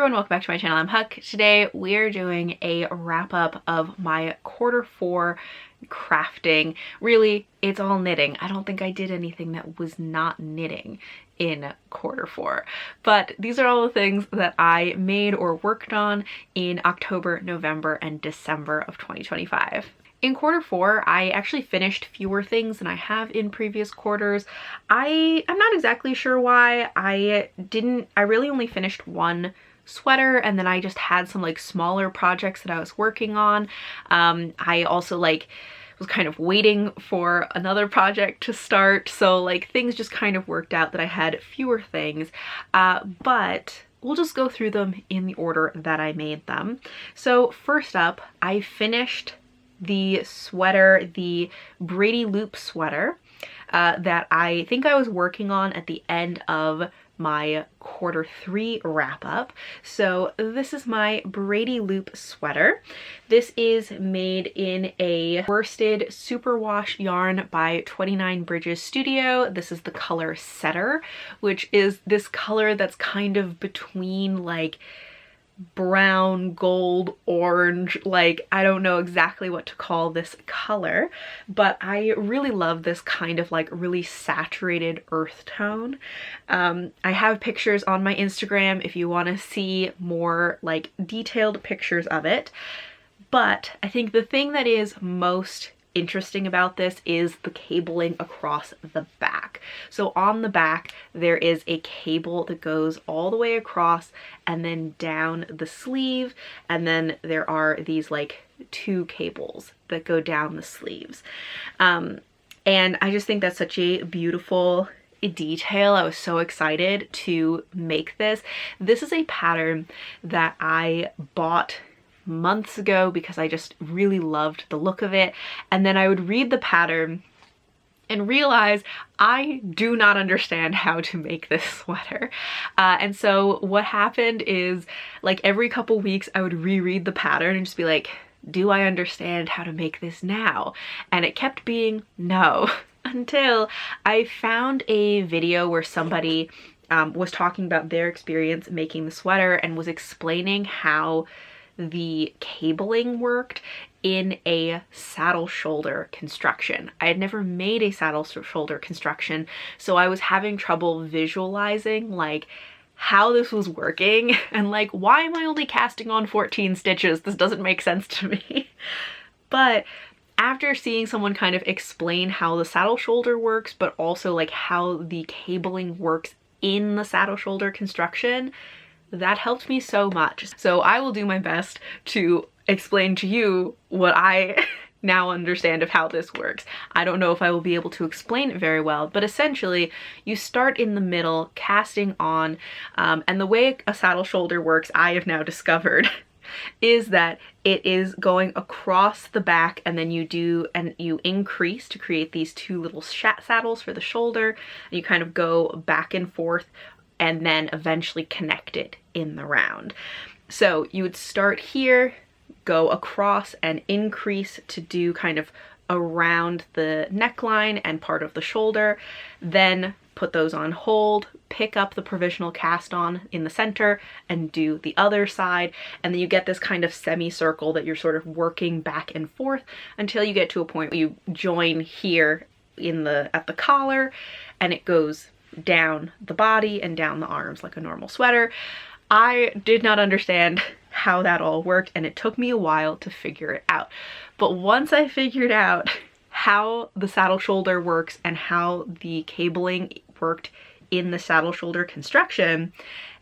everyone, welcome back to my channel. I'm Huck. Today we're doing a wrap up of my Q4 crafting. Really, it's all knitting. I don't think I did anything that was not knitting in Q4, but these are all the things that I made or worked on in October, November, and December of 2025. In Q4, I actually finished fewer things than I have in previous quarters. I'm not exactly sure why. I really only finished one sweater, and then I just had some like smaller projects that I was working on. I also was kind of waiting for another project to start, so like things just kind of worked out that I had fewer things, but we'll just go through them in the order that I made them. So first up, I finished the sweater, the Brady loop sweater that I think I was working on at the end of my Q3 wrap up. So this is my Brady loop sweater. This is made in a worsted superwash yarn by 29 Bridges Studio. This is the color Setter, which is this color that's kind of between like brown, gold, orange, like I don't know exactly what to call this color, but I really love this kind of like really saturated earth tone. I have pictures on my Instagram if you want to see more like detailed pictures of it, but I think the thing that is most interesting about this is the cabling across the back. So on the back there is a cable that goes all the way across and then down the sleeve, and then there are these like two cables that go down the sleeves, and I just think that's such a beautiful detail. I was so excited to make this. This is a pattern that I bought months ago because I just really loved the look of it, and then I would read the pattern and realize I do not understand how to make this sweater. And so what happened is, like, every couple weeks I would reread the pattern and just be like, do I understand how to make this now? And it kept being no, until I found a video where somebody was talking about their experience making the sweater and was explaining how the cabling worked in a saddle shoulder construction. I had never made a saddle shoulder construction, so I was having trouble visualizing like how this was working and like, why am I only casting on 14 stitches? This doesn't make sense to me. But after seeing someone kind of explain how the saddle shoulder works, but also like how the cabling works in the saddle shoulder construction, that helped me so much. So I will do my best to explain to you what I now understand of how this works. I don't know if I will be able to explain it very well, but essentially you start in the middle casting on, and the way a saddle shoulder works, I have now discovered, is that it is going across the back, and then you increase to create these two little saddles for the shoulder, and you kind of go back and forth and then eventually connect it in the round. So you would start here, go across and increase to do kind of around the neckline and part of the shoulder, then put those on hold, pick up the provisional cast on in the center and do the other side, and then you get this kind of semicircle that you're sort of working back and forth until you get to a point where you join here at the collar, and it goes down the body and down the arms like a normal sweater. I did not understand how that all worked, and it took me a while to figure it out. But once I figured out how the saddle shoulder works and how the cabling worked in the saddle shoulder construction,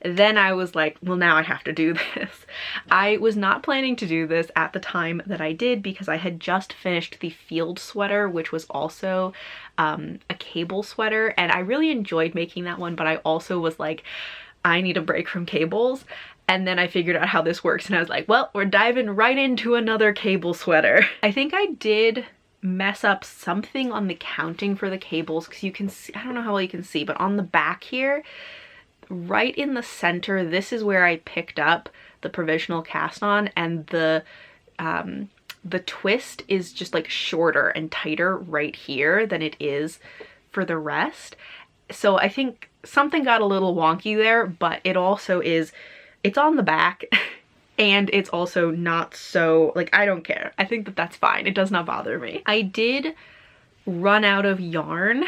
then I was like, well, now I have to do this. I was not planning to do this at the time that I did because I had just finished the field sweater, which was also a cable sweater, and I really enjoyed making that one, but I also was like, I need a break from cables. And then I figured out how this works, and I was like, well, we're diving right into another cable sweater. I think I did mess up something on the counting for the cables, because you can see, I don't know how well you can see, but on the back here, right in the center, this is where I picked up the provisional cast on, and the twist is just like shorter and tighter right here than it is for the rest. So I think something got a little wonky there, but it also is it's on the back and it's also not so, like, I don't care. I think that that's fine. It does not bother me. I did run out of yarn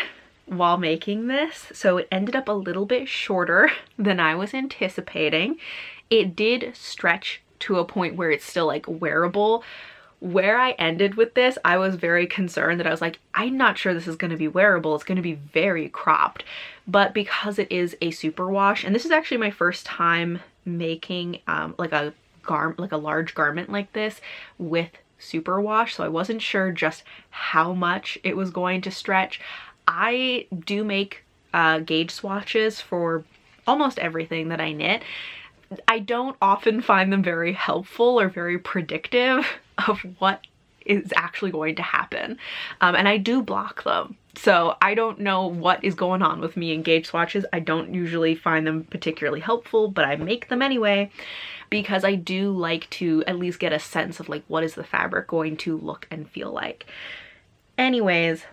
while making this, so it ended up a little bit shorter than I was anticipating. It did stretch to a point where it's still like wearable. Where I ended with this, I was very concerned that I was like, I'm not sure this is going to be wearable. It's going to be very cropped. But because it is a superwash, and this is actually my first time making like a large garment like this with superwash, so I wasn't sure just how much it was going to stretch. I do make gauge swatches for almost everything that I knit. I don't often find them very helpful or very predictive of what is actually going to happen. And I do block them. So I don't know what is going on with me in gauge swatches. I don't usually find them particularly helpful, but I make them anyway because I do like to at least get a sense of like, what is the fabric going to look and feel like. Anyways,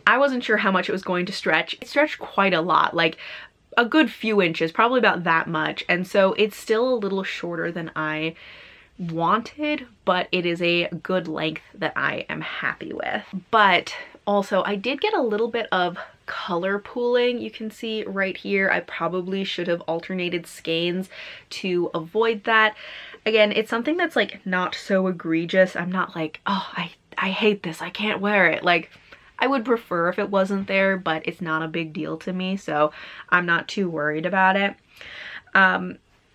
I wasn't sure how much it was going to stretch. It stretched quite a lot, like a good few inches, probably about that much. And so it's still a little shorter than I wanted, but it is a good length that I am happy with. But also I did get a little bit of color pooling. You can see right here, I probably should have alternated skeins to avoid that. Again, it's something that's like not so egregious. I'm not like, oh, I hate this, I can't wear it. Like, I would prefer if it wasn't there, but it's not a big deal to me, so I'm not too worried about it.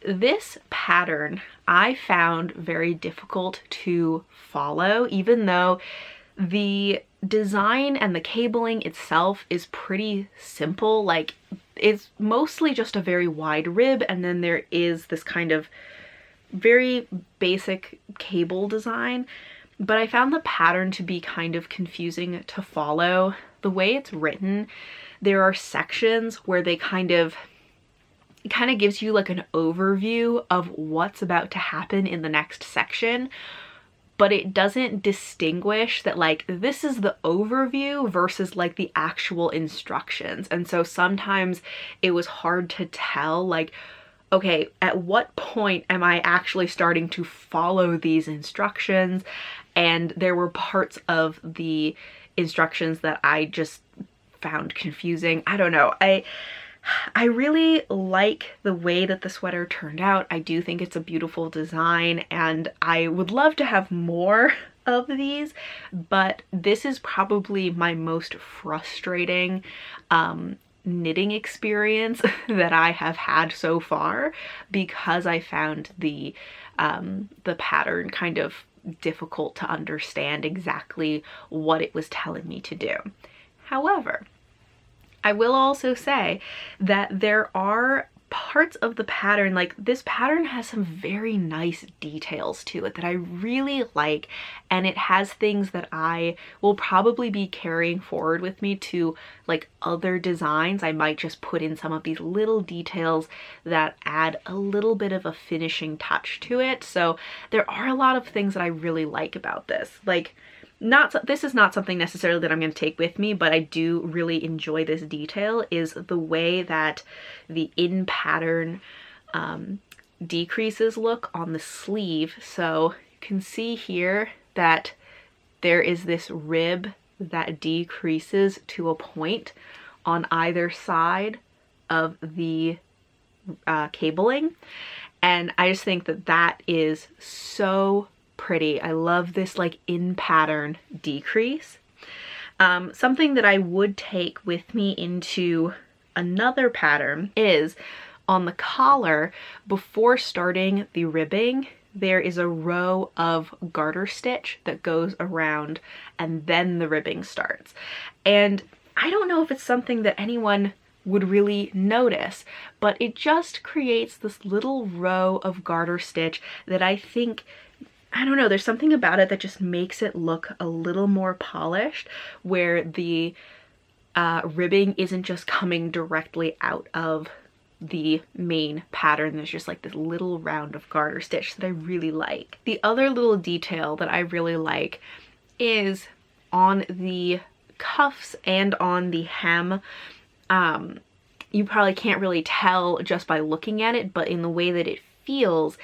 This pattern I found very difficult to follow, even though the design and the cabling itself is pretty simple. Like, it's mostly just a very wide rib, and then there is this kind of very basic cable design. But I found the pattern to be kind of confusing to follow. The way it's written, there are sections where they it kind of gives you like an overview of what's about to happen in the next section, but it doesn't distinguish that like this is the overview versus like the actual instructions. And so sometimes it was hard to tell, like, okay, at what point am I actually starting to follow these instructions? And there were parts of the instructions that I just found confusing. I don't know. I really like the way that the sweater turned out. I do think it's a beautiful design, and I would love to have more of these, but this is probably my most frustrating knitting experience that I have had so far, because I found the pattern kind of difficult to understand exactly what it was telling me to do. However, I will also say that there are parts of the pattern, like this pattern has some very nice details to it that I really like, and it has things that I will probably be carrying forward with me to like other designs. I might just put in some of these little details that add a little bit of a finishing touch to it. So there are a lot of things that I really like about this. Like, this is not something necessarily that I'm going to take with me, but I do really enjoy this detail, is the way that the in pattern decreases look on the sleeve. So you can see here that there is this rib that decreases to a point on either side of the cabling, and I just think that that is so pretty. I love this like in pattern decrease. Something that I would take with me into another pattern is on the collar, before starting the ribbing, there is a row of garter stitch that goes around, and then the ribbing starts. And I don't know if it's something that anyone would really notice, but it just creates this little row of garter stitch that I think, I don't know, there's something about it that just makes it look a little more polished, where the ribbing isn't just coming directly out of the main pattern. There's just like this little round of garter stitch that I really like. The other little detail that I really like is on the cuffs and on the hem. You probably can't really tell just by looking at it, but in the way that it feels,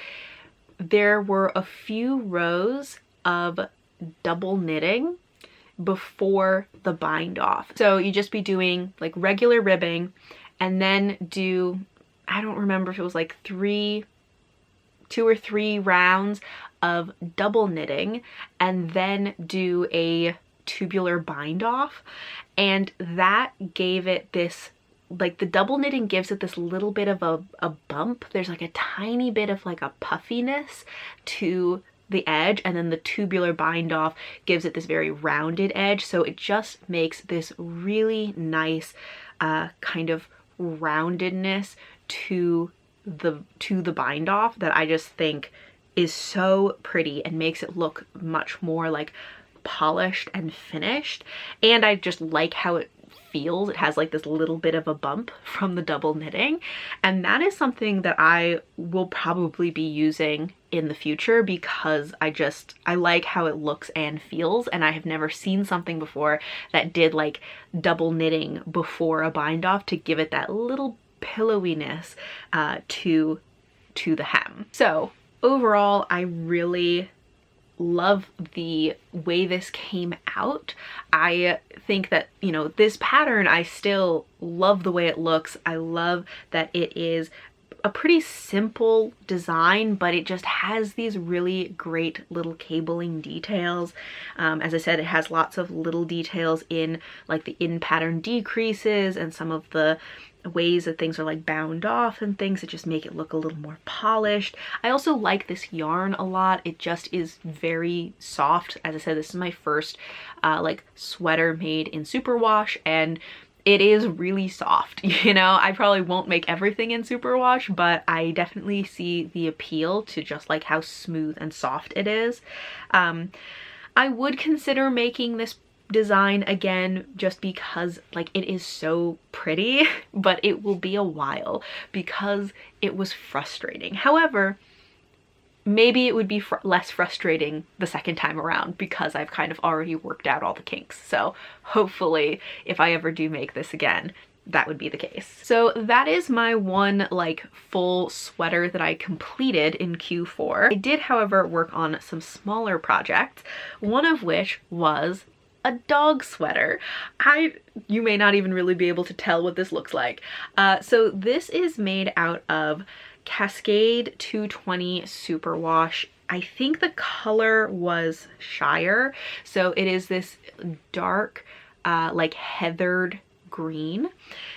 there were a few rows of double knitting before the bind off. So you just be doing like regular ribbing and then do, I don't remember if it was like 2 or 3 rounds of double knitting and then do a tubular bind off, and that gave it this, like the double knitting gives it this little bit of a bump. There's like a tiny bit of like a puffiness to the edge, and then the tubular bind off gives it this very rounded edge, so it just makes this really nice kind of roundedness to the bind off that I just think is so pretty and makes it look much more like polished and finished. And I just like how it feels. It has like this little bit of a bump from the double knitting, and that is something that I will probably be using in the future because I like how it looks and feels, and I have never seen something before that did like double knitting before a bind off to give it that little pillowiness to the hem. So overall, I really love the way this came out. I think that, you know, this pattern, I still love the way it looks. I love that it is a pretty simple design, but it just has these really great little cabling details. As I said, it has lots of little details in like the in pattern decreases and some of the ways that things are like bound off and things that just make it look a little more polished. I also like this yarn a lot. It just is very soft. As I said, this is my first like sweater made in Superwash, and it is really soft. You know, I probably won't make everything in Superwash, but I definitely see the appeal to just like how smooth and soft it is. I would consider making this design again just because like it is so pretty, but it will be a while because it was frustrating. However, maybe it would be less frustrating the second time around because I've kind of already worked out all the kinks. So hopefully if I ever do make this again, that would be the case. So that is my one like full sweater that I completed in Q4. I did, however, work on some smaller projects, one of which was a dog sweater. You may not even really be able to tell what this looks like. So this is made out of Cascade 220 Superwash. I think the color was Shire. So it is this dark, like heathered green.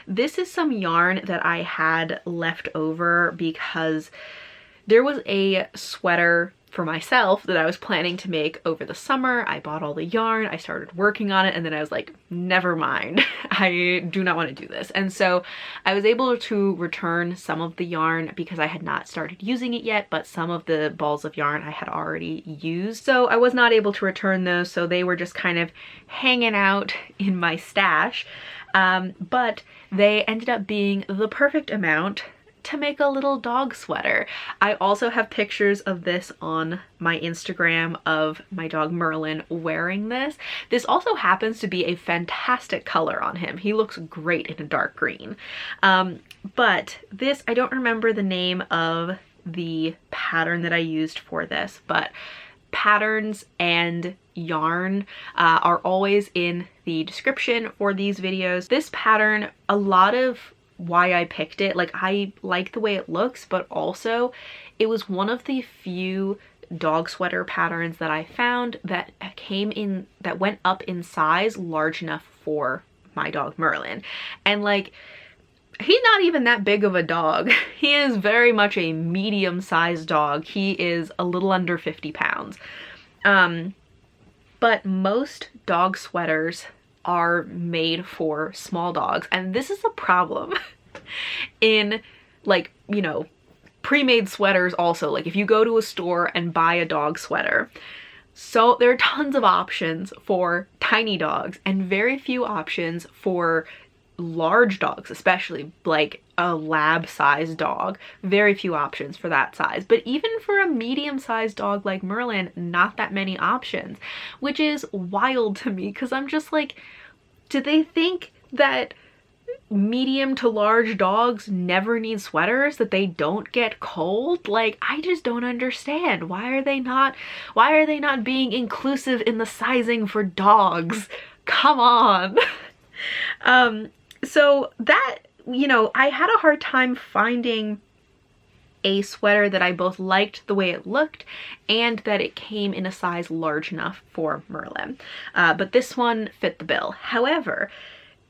This is some yarn that I had left over because there was a sweater for myself that I was planning to make over the summer. I bought all the yarn, I started working on it, and then I was like, never mind, I do not want to do this. And so I was able to return some of the yarn because I had not started using it yet, but some of the balls of yarn I had already used. So I was not able to return those, so they were just kind of hanging out in my stash. But they ended up being the perfect amount to make a little dog sweater. I also have pictures of this on my Instagram of my dog Merlin wearing this. This also happens to be a fantastic color on him. He looks great in a dark green. But this, I don't remember the name of the pattern that I used for this, but patterns and yarn are always in the description for these videos. This pattern, a lot of why I picked it, like I like the way it looks, but also it was one of the few dog sweater patterns that I found that that went up in size large enough for my dog Merlin. And like, he's not even that big of a dog. He is very much a medium-sized dog. He is a little under 50 pounds. But most dog sweaters are made for small dogs, and this is a problem in, like, you know, pre-made sweaters also. Like if you go to a store and buy a dog sweater, so there are tons of options for tiny dogs and very few options for large dogs, especially like a lab-sized dog. Very few options for that size. But even for a medium-sized dog like Merlin, not that many options, which is wild to me because I'm just like, do they think that medium to large dogs never need sweaters, that they don't get cold. Like, I just don't understand. Why are they not being inclusive in the sizing for dogs? Come on. So that, you know, I had a hard time finding a sweater that I both liked the way it looked and that it came in a size large enough for Merlin. But this one fit the bill. However,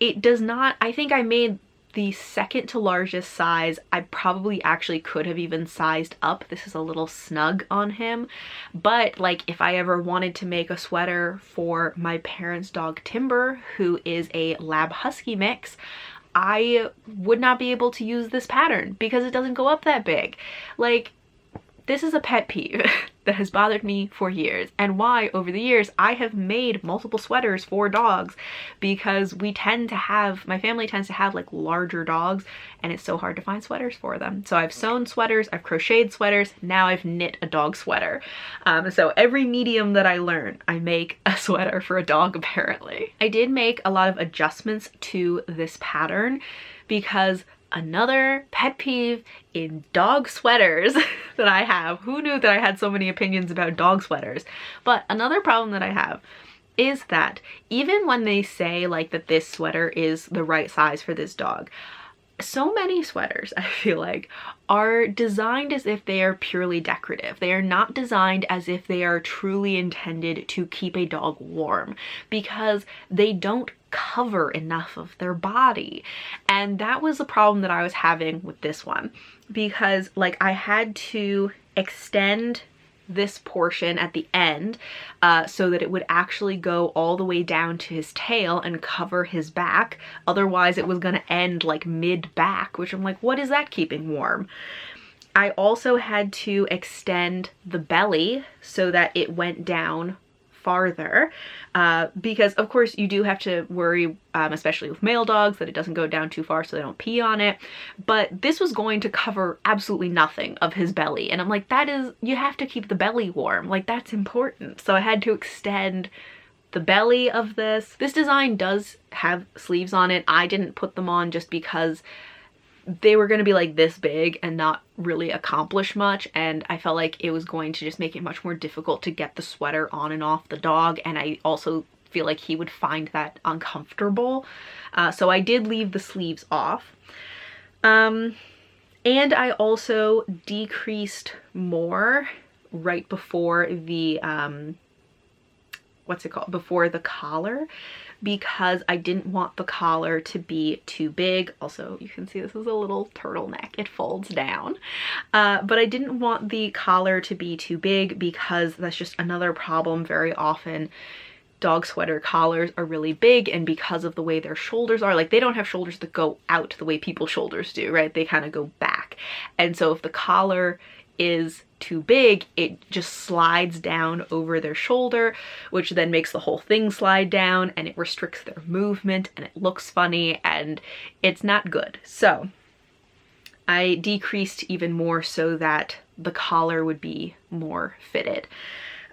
it does not, I think I made the second to largest size. I probably actually could have even sized up. This is a little snug on him, but like if I ever wanted to make a sweater for my parents' dog Timber, who is a Lab Husky mix, I would not be able to use this pattern because it doesn't go up that big. Like, this is a pet peeve that has bothered me for years, and why over the years I have made multiple sweaters for dogs, because we tend to have, my family tends to have like larger dogs, and it's so hard to find sweaters for them. So I've sewn sweaters, I've crocheted sweaters, now I've knit a dog sweater. So every medium that I learn, I make a sweater for a dog apparently. I did make a lot of adjustments to this pattern because another pet peeve in dog sweaters that I have, who knew that I had so many opinions about dog sweaters, but another problem that I have is that even when they say like that this sweater is the right size for this dog, so many sweaters, I feel like, are designed as if they are purely decorative. They are not designed as if they are truly intended to keep a dog warm, because they don't cover enough of their body. And that was the problem that I was having with this one, because like I had to extend this portion at the end so that it would actually go all the way down to his tail and cover his back. Otherwise it was gonna end like mid back, which I'm like, what is that keeping warm? I also had to extend the belly so that it went down farther, because of course you do have to worry, especially with male dogs, that it doesn't go down too far so they don't pee on it. But this was going to cover absolutely nothing of his belly, and I'm like, that is, you have to keep the belly warm, like that's important. So I had to extend the belly of this. This design does have sleeves on it. I didn't put them on just because they were going to be like this big and not really accomplish much, and I felt like it was going to just make it much more difficult to get the sweater on and off the dog, and I also feel like he would find that uncomfortable. So I did leave the sleeves off. And I also decreased more right before the what's it called, before the collar, because I didn't want the collar to be too big. Also, you can see this is a little turtleneck, it folds down. But I didn't want the collar to be too big because that's just another problem. Very often dog sweater collars are really big, and because of the way their shoulders are, like they don't have shoulders that go out the way people's shoulders do, right? They kind of go back. And so if the collar is too big, it just slides down over their shoulder, which then makes the whole thing slide down, and it restricts their movement, and it looks funny, and it's not good. So I decreased even more so that the collar would be more fitted.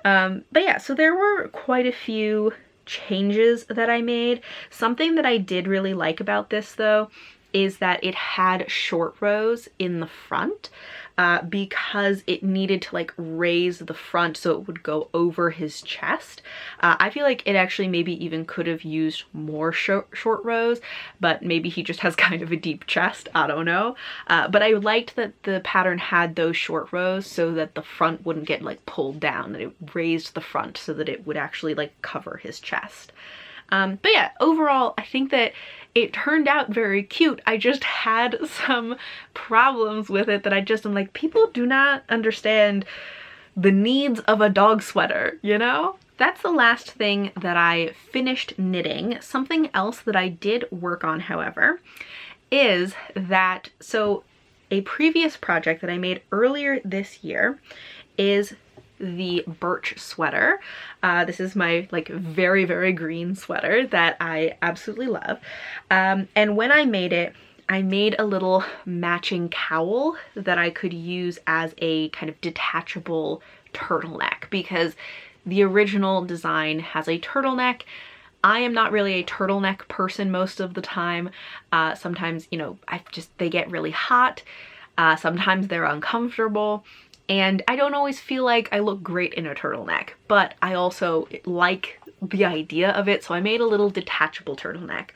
But yeah, so there were quite a few changes that I made. Something that I did really like about this though is that it had short rows in the front, because it needed to like raise the front so it would go over his chest. I feel like it actually maybe even could have used more short rows, but maybe he just has kind of a deep chest, I don't know. But I liked that the pattern had those short rows so that the front wouldn't get like pulled down, that it raised the front so that it would actually like cover his chest. But yeah, overall, I think that it turned out very cute. I just had some problems with it that I just am like, people do not understand the needs of a dog sweater, you know? That's the last thing that I finished knitting. Something else that I did work on, however, is that, so a previous project that I made earlier this year is the birch sweater. This is my like very, very green sweater that I absolutely love. And when I made it, I made a little matching cowl that I could use as a kind of detachable turtleneck, because the original design has a turtleneck. I am not really a turtleneck person most of the time. Sometimes, you know, they get really hot. Sometimes they're uncomfortable. And I don't always feel like I look great in a turtleneck, but I also like the idea of it, so I made a little detachable turtleneck.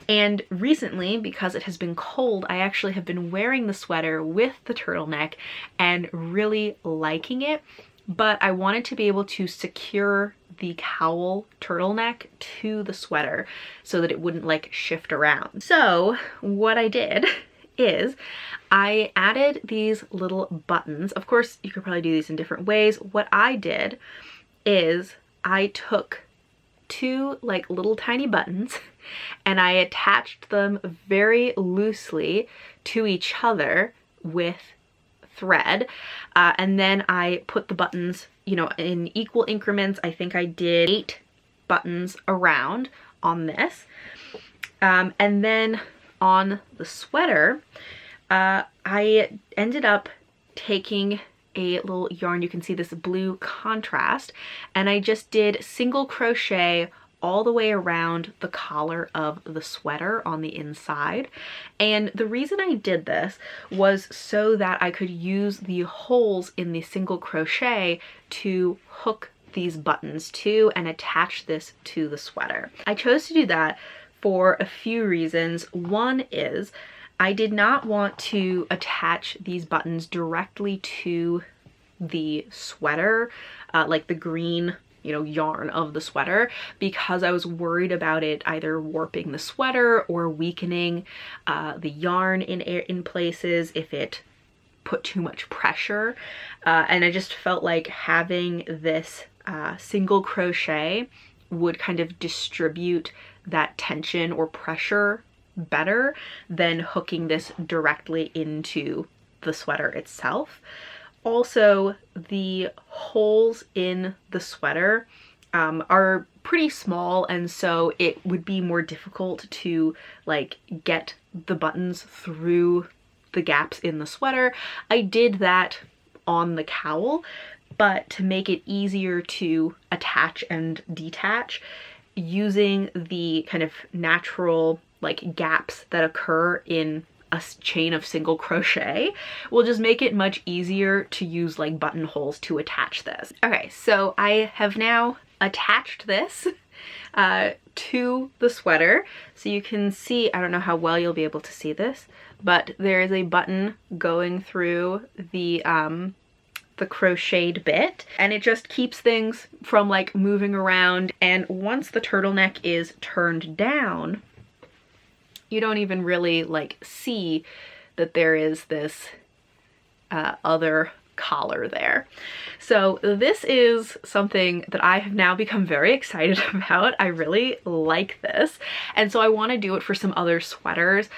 And recently, because it has been cold, I actually have been wearing the sweater with the turtleneck and really liking it, but I wanted to be able to secure the cowl turtleneck to the sweater so that it wouldn't like shift around. So what I did is I added these little buttons. Of course, you could probably do these in different ways. What I did is I took two like little tiny buttons and I attached them very loosely to each other with thread, and then I put the buttons, you know, in equal increments. I think I did 8 buttons around on this, and then on the sweater, I ended up taking a little yarn. You can see this blue contrast, and I just did single crochet all the way around the collar of the sweater on the inside. And the reason I did this was so that I could use the holes in the single crochet to hook these buttons to and attach this to the sweater. I chose to do that for a few reasons. One is I did not want to attach these buttons directly to the sweater, like the green, you know, yarn of the sweater, because I was worried about it either warping the sweater or weakening the yarn in places if it put too much pressure. And I just felt like having this single crochet would kind of distribute that tension or pressure better than hooking this directly into the sweater itself. Also, the holes in the sweater are pretty small, and so it would be more difficult to like get the buttons through the gaps in the sweater. I did that on the cowl, but to make it easier to attach and detach, using the kind of natural like gaps that occur in a chain of single crochet will just make it much easier to use like buttonholes to attach this. Okay, so I have now attached this to the sweater. So you can see, I don't know how well you'll be able to see this, but there is a button going through the crocheted bit, and it just keeps things from like moving around. And once the turtleneck is turned down, you don't even really like see that there is this other collar there. So this is something that I have now become very excited about. I really like this, and so I want to do it for some other sweaters.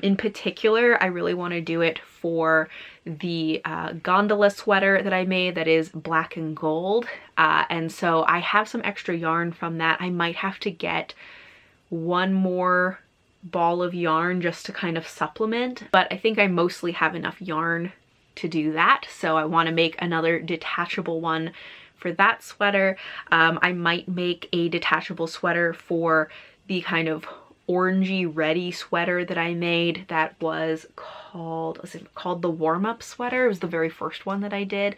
In particular, I really want to do it for the gondola sweater that I made that is black and gold, and so I have some extra yarn from that. I might have to get one more ball of yarn just to kind of supplement, but I think I mostly have enough yarn to do that, so I want to make another detachable one for that sweater. I might make a detachable sweater for the kind of orangey reddy sweater that I made that was called the warm-up sweater. It was the very first one that I did.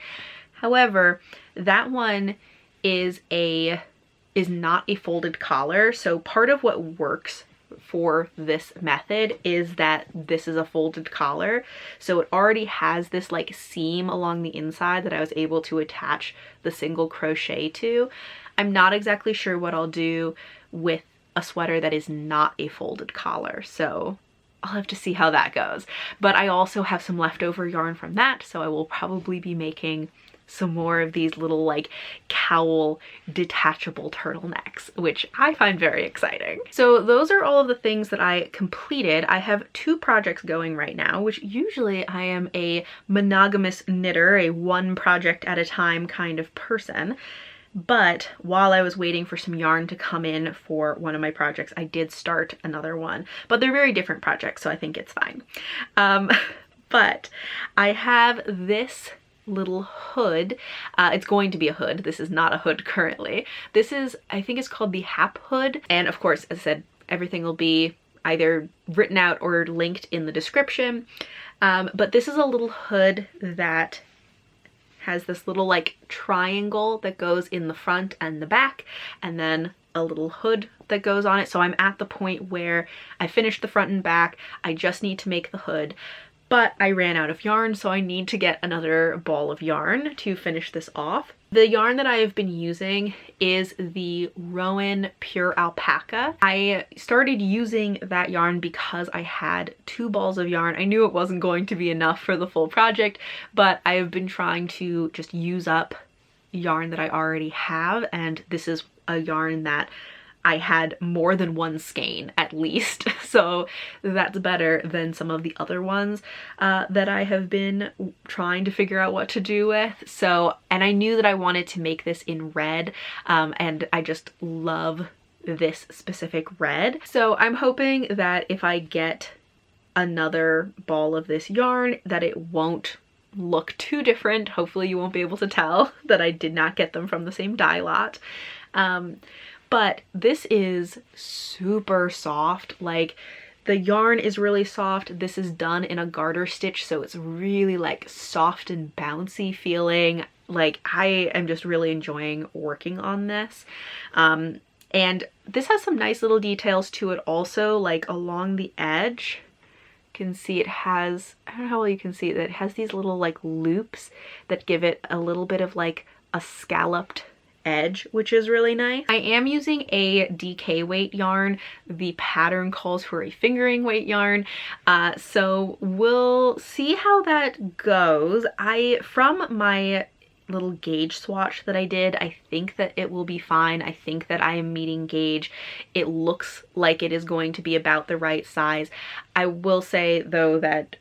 However, that one is not a folded collar, so part of what works for this method is that this is a folded collar, so it already has this like seam along the inside that I was able to attach the single crochet to. I'm not exactly sure what I'll do with a sweater that is not a folded collar, so I'll have to see how that goes. But I also have some leftover yarn from that, so I will probably be making some more of these little like cowl detachable turtlenecks, which I find very exciting. So those are all of the things that I completed. I have 2 projects going right now, which usually I am a monogamous knitter, a one project at a time kind of person. But while I was waiting for some yarn to come in for one of my projects, I did start another one, but they're very different projects, so I think it's fine. But I have this little hood. It's going to be a hood. This is not a hood currently. This is, I think it's called the Hap hood. And of course, as I said, everything will be either written out or linked in the description. But this is a little hood that has this little like triangle that goes in the front and the back, and then a little hood that goes on it. So I'm at the point where I finished the front and back. I just need to make the hood, but I ran out of yarn, so I need to get another ball of yarn to finish this off. The yarn that I have been using is the Rowan Pure Alpaca. I started using that yarn because I had 2 balls of yarn. I knew it wasn't going to be enough for the full project, but I have been trying to just use up yarn that I already have, and this is a yarn that I had more than 1 skein at least, so that's better than some of the other ones that I have been trying to figure out what to do with. So, and I knew that I wanted to make this in red, and I just love this specific red. So I'm hoping that if I get another ball of this yarn that it won't look too different. Hopefully you won't be able to tell that I did not get them from the same dye lot. But this is super soft. Like, the yarn is really soft. This is done in a garter stitch, so it's really like soft and bouncy feeling. Like, I am just really enjoying working on this. And this has some nice little details to it also, like along the edge. You can see it has, I don't know how well you can see it, it has these little like loops that give it a little bit of like a scalloped edge, which is really nice. I am using a DK weight yarn. The pattern calls for a fingering weight yarn, so we'll see how that goes. From my little gauge swatch that I did, I think that it will be fine. I think that I am meeting gauge. It looks like it is going to be about the right size. I will say though that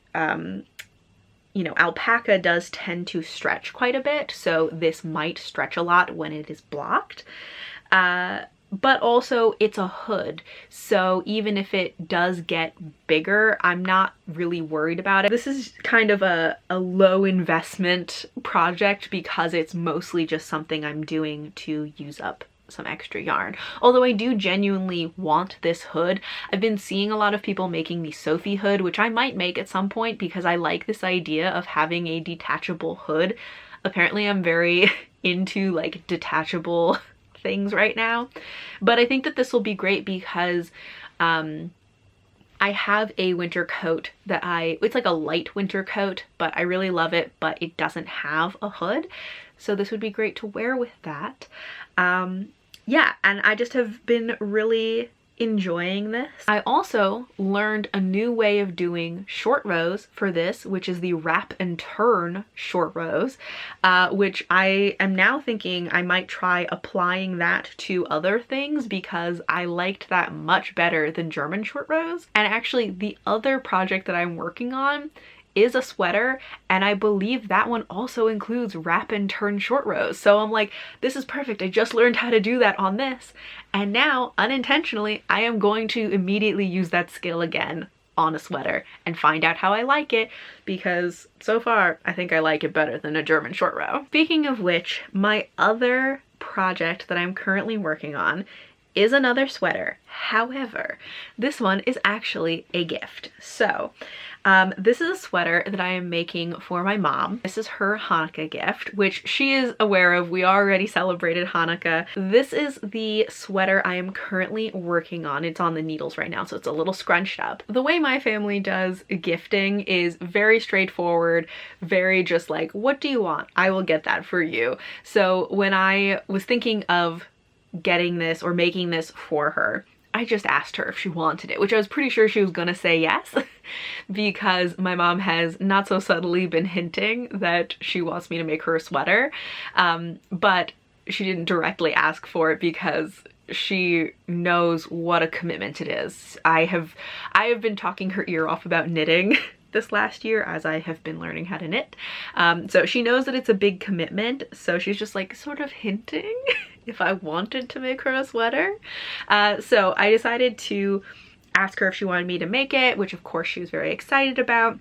you know, alpaca does tend to stretch quite a bit, so this might stretch a lot when it is blocked. But also it's a hood, so even if it does get bigger, I'm not really worried about it. This is kind of a low investment project because it's mostly just something I'm doing to use up some extra yarn. Although I do genuinely want this hood. I've been seeing a lot of people making the Sophie hood, which I might make at some point because I like this idea of having a detachable hood. Apparently I'm very into like detachable things right now, but I think that this will be great because I have a winter coat that it's like a light winter coat, but I really love it, but it doesn't have a hood, so this would be great to wear with that. Yeah, and I just have been really enjoying this. I also learned a new way of doing short rows for this, which is the wrap and turn short rows, which I am now thinking I might try applying that to other things because I liked that much better than German short rows. And actually the other project that I'm working on is a sweater, and I believe that one also includes wrap and turn short rows. So I'm like, this is perfect. I just learned how to do that on this, and now unintentionally I am going to immediately use that skill again on a sweater and find out how I like it, because so far I think I like it better than a German short row. Speaking of which, my other project that I'm currently working on is another sweater. However, this one is actually a gift. So this is a sweater that I am making for my mom. This is her Hanukkah gift, which she is aware of. We already celebrated Hanukkah. This is the sweater I am currently working on. It's on the needles right now, so it's a little scrunched up. The way my family does gifting is very straightforward, very just like, what do you want? I will get that for you. So when I was thinking of getting this or making this for her, I just asked her if she wanted it, which I was pretty sure she was gonna say yes because my mom has not so subtly been hinting that she wants me to make her a sweater, but she didn't directly ask for it because she knows what a commitment it is. I have been talking her ear off about knitting this last year as I have been learning how to knit. So she knows that it's a big commitment, so she's just like sort of hinting if I wanted to make her a sweater. So I decided to ask her if she wanted me to make it, which of course she was very excited about.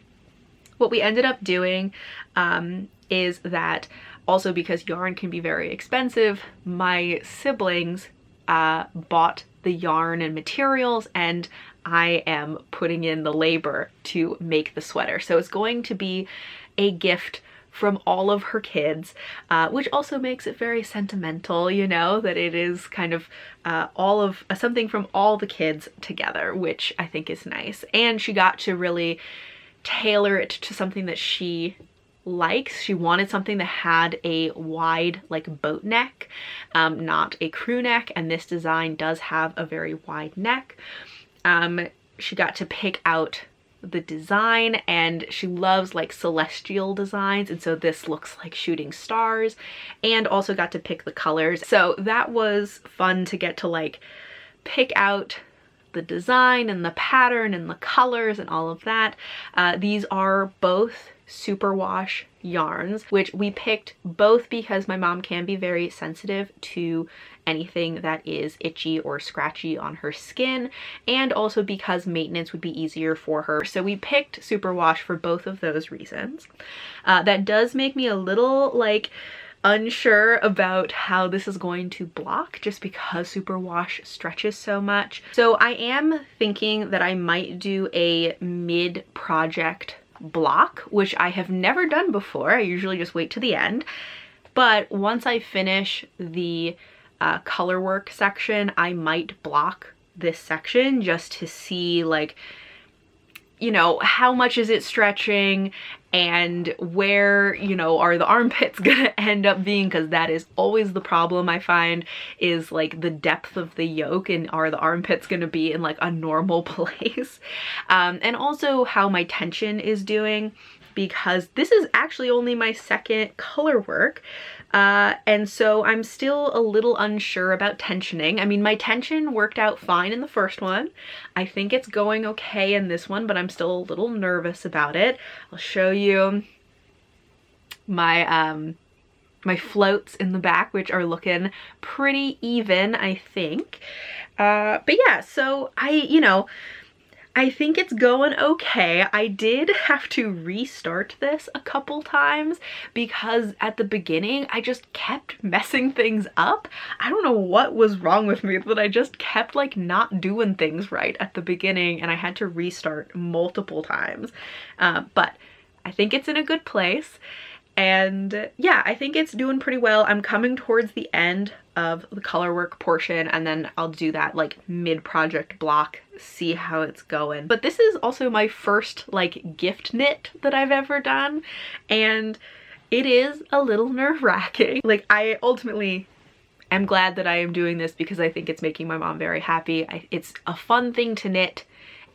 What we ended up doing is that, also because yarn can be very expensive, my siblings bought the yarn and materials, and I am putting in the labor to make the sweater. So it's going to be a gift from all of her kids, which also makes it very sentimental, you know, that it is kind of all of something from all the kids together, which I think is nice. And she got to really tailor it to something that she likes. She wanted something that had a wide like boat neck, not a crew neck, and this design does have a very wide neck. She got to pick out the design, and she loves like celestial designs, and so this looks like shooting stars, and also got to pick the colors. So that was fun to get to like pick out the design and the pattern and the colors and all of that. These are both Superwash yarns, which we picked both because my mom can be very sensitive to anything that is itchy or scratchy on her skin, and also because maintenance would be easier for her. So we picked Superwash for both of those reasons. That does make me a little like unsure about how this is going to block, just because Superwash stretches so much. So I am thinking that I might do a mid-project block, which I have never done before. I usually just wait to the end. But once I finish the color work section, I might block this section just to see, like, you know, how much is it stretching and where, you know, are the armpits gonna end up being, because that is always the problem I find, is like the depth of the yoke, and are the armpits gonna be in like a normal place. And also how my tension is doing, because this is actually only my second color work. And so I'm still a little unsure about tensioning. I mean, my tension worked out fine in the first one. I think it's going okay in this one, but I'm still a little nervous about it. I'll show you my my floats in the back, which are looking pretty even, I think. But yeah, so I think it's going okay. I did have to restart this a couple times because at the beginning I just kept messing things up. I don't know what was wrong with me, but I just kept like not doing things right at the beginning, and I had to restart multiple times. But I think it's in a good place. And yeah, I think it's doing pretty well. I'm coming towards the end of the color work portion, and then I'll do that like mid-project block, see how it's going. But this is also my first like gift knit that I've ever done, and it is a little nerve-wracking. Like, I ultimately am glad that I am doing this because I think it's making my mom very happy. It's a fun thing to knit.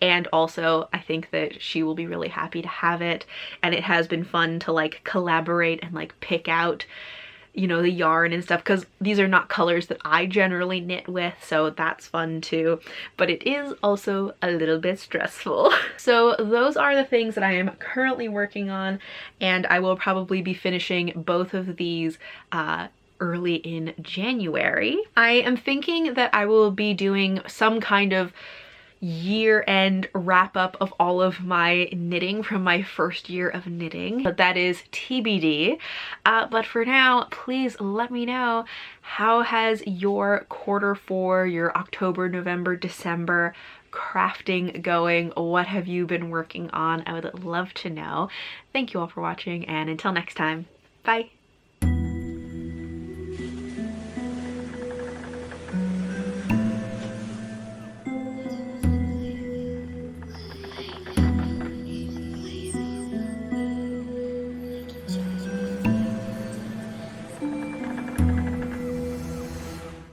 And also I think that she will be really happy to have it. And it has been fun to like collaborate and like pick out, you know, the yarn and stuff, because these are not colors that I generally knit with, so that's fun too. But it is also a little bit stressful. So those are the things that I am currently working on, and I will probably be finishing both of these early in January. I am thinking that I will be doing some kind of year-end wrap-up of all of my knitting from my first year of knitting, but that is TBD. But for now, please let me know, how has your Q4, your October, November, December crafting going? What have you been working on? I would love to know. Thank you all for watching, and until next time, bye!